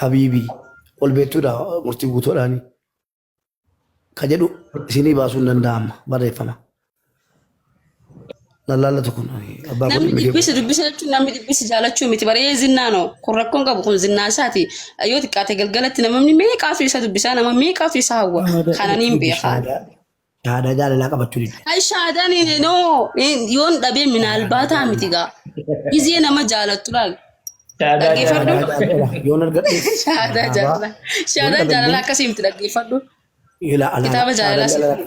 habiibii ol beektuudha murtii guutuudhaani ka jedhu isinii baasuun danda'ama barreeffama. Lallaalatu kun abbaa godhi namni miti. dubbisa jechuun namni dubbisi jaalachuu miti baree zinnaa no kun rakkoon qabu kun zinnaa isaati yoo xiqqaate galgalatti namni meeqaatu isa dubbisaa nama meeqaatu isa hawwa kananiin beekaa. Shahaadaa jaalalaa qabachuu dide. Ay shaadaan no yoon dhabee minaalbaataa miti gaa gizee nama jaalattu laal. Dhaggeeffadhu. Yoon argadhe. Shahaadaa jaalalaa akkasii miti dhaggeeffadhu. Kitaaba jaalalaa.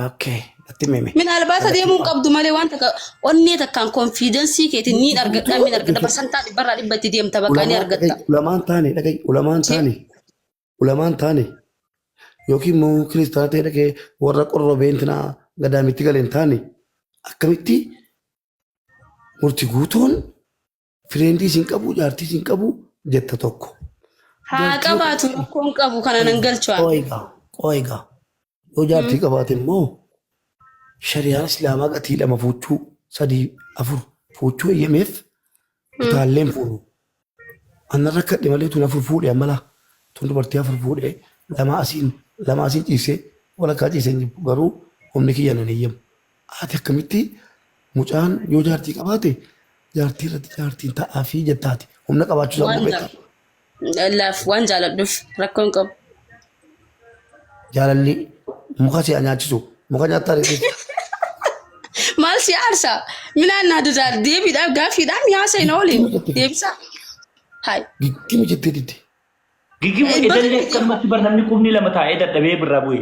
Okay. Atti meme. Minaalbaata deemuun qabdu malee waan takka onnee takkaan konfiidensii keetiin ni argadha min argadha barsantaa dhibbarraa dhibbatti deemta bakka ni argatta. Ulamaan taane yookiin immoo kiristaana ta'e dhaqee warra qorroo beentinaa gadaamitti galeen taane akkamitti murtii guutuun fireendii isin qabu jaartii isin qabu jetta tokko. Haa qabaatu rakkoon qabu kana nan galchuudha. Qooyigaa yoo jaartii qabaate immoo shari'aan islaamaa gatii lama fuuchuu sadii afur fuuchuu eeyyameef utaalleen fuudhu. Annan rakkadhe malee tun afur fuudhe ammalaa tun dubartii afur fuudhe lama asiin ciisee walakkaa ciisee garuu humni kiyya nan eeyyamu. Ati akkamitti mucaan yoo jaartii qabaate jaartii irratti jaartiin ta'aa fi jettaati humna qabaachuu isaa beeka. Laaf waan jaaladhuuf rakkoon qabu. Jaalalli muka si'a nyaachisu muka nyaattaa reetii. Maal si aarsa minaan naa dudaal deebiidhaaf gaaffiidhaan yaasa hin oolin deebisa. Hai. Giggima jettee didde. Giggima edallee akkanumatti bar namni qubni lama taa'ee dadhabee birraa bu'e.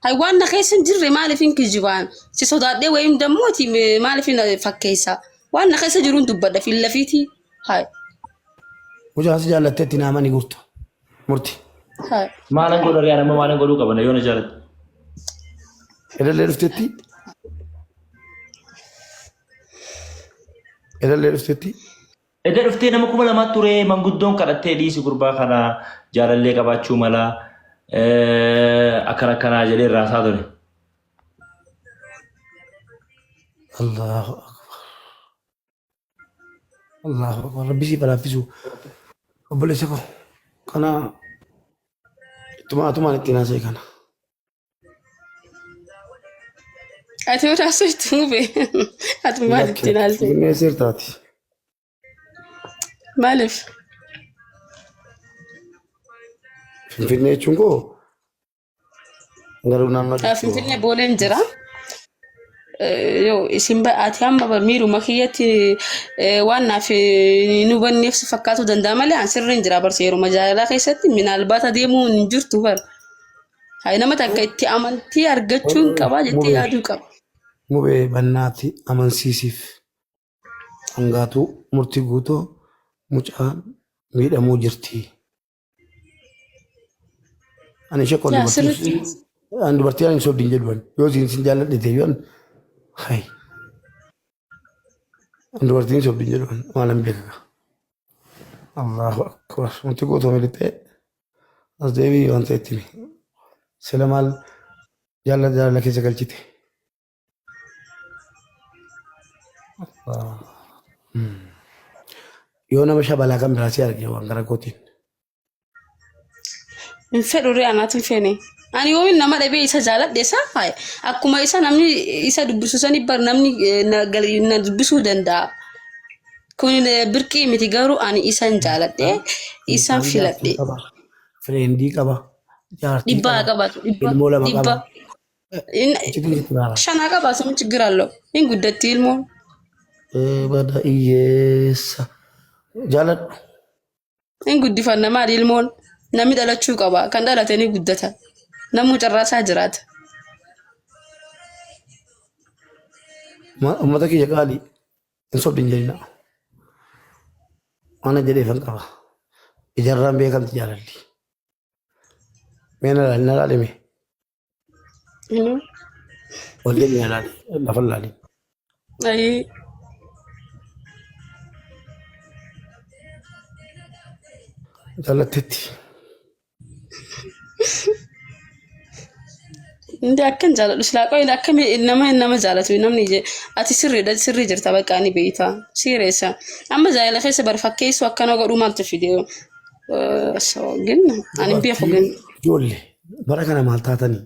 Hai waan na keessa hin jirre maaliif hin kijibaan si sodaadhee wayim dammooti maaliif hin fakkeessa waan na keessa jiruun dubbadha fillafiiti. Hai. Mucaan si jaallattee itti naamanii gurtu murti. Hai. Maalan godhu ari'aa nama maalan godhuu qabana yoo na jaalatte. Edallee dhuftetti. Edallee dhuftetti. Edda dhuftee nama 2,000 ture manguddoon kadhattee dhiisi gurbaa kana jaalallee qabaachuu mala akkana akkanaa jedhee raasaa ture. Allahu akbar rabbi si balaafisu obboleessa koo kana atumaan itti naasee kana. Ati yoo taasisu itti mube atumaan itti naasee. Inni seertaati. Maaliif? Finfinnee jechuun koo garuu naannoo jechuudha. Finfinnee booleen jira. Yoo isin ati amma miiruma kiyyatti waan naaf nu banneef fakkaatu danda'a malee an sirriin jira barsa yeroo jaalalaa keessatti minaalbaata deemuu hin jirtu bar. Hayi nama takka itti amantii argachuun qabaa jettee yaaduu qaba. Mubee bannaatti amansiisiif hangaatuu murtii guutoo mucaan miidhamuu jirti. Ani ishee qolli dubartii ani sobdiin jedhuun yoo isin jaalladhe deebi'an hayi. Dubartiin sobdiin jedhuun maalan beeka. Allahu akbar murtii guutoo milixee as deebii waan ta'etti sila maal jaalala keessa galchite. Yoo nama shabalaa kan biraasii argee waan gara kootiin. Hin fedhurree anaatu hin feene. Ani yoo nama dhabee isa jaaladhe isaa faaya. Akkuma isa namni isa dubbisu sani bar namni na dubbisuu danda'a. Kun birqii miti garuu ani isa hin jaaladhe isaan filadhe. Fireendii qaba. Dhibbaa qabaatu dhibba. Shanaa qabaatu min chigira allo. Hin guddatti ilmoo. Bada iyyeessa. Jaaladhu. Hin guddifanna maali ilmoon namni dhalachuu qaba kan dhalate ni guddata namuu carraasaa jiraata. Uummata kiyya qaalii hin sobdin jedhina. Mana jedhee fan qaba. Ijaarraan beekamti jaalalli. Meena laalime. Ol jedhina laali lafa laali. Ayii. Jaalattetti. Indi akkan jaaladhu silaa qoyina akka nama jaalatu namni ati sirrii jirta bakka ani beeyta sireessa amma jaalala keessa bar fakkeessu akkana godhuu maaltu fide Gin ani beeku gin. Ijoollee bara kana maal taatanii?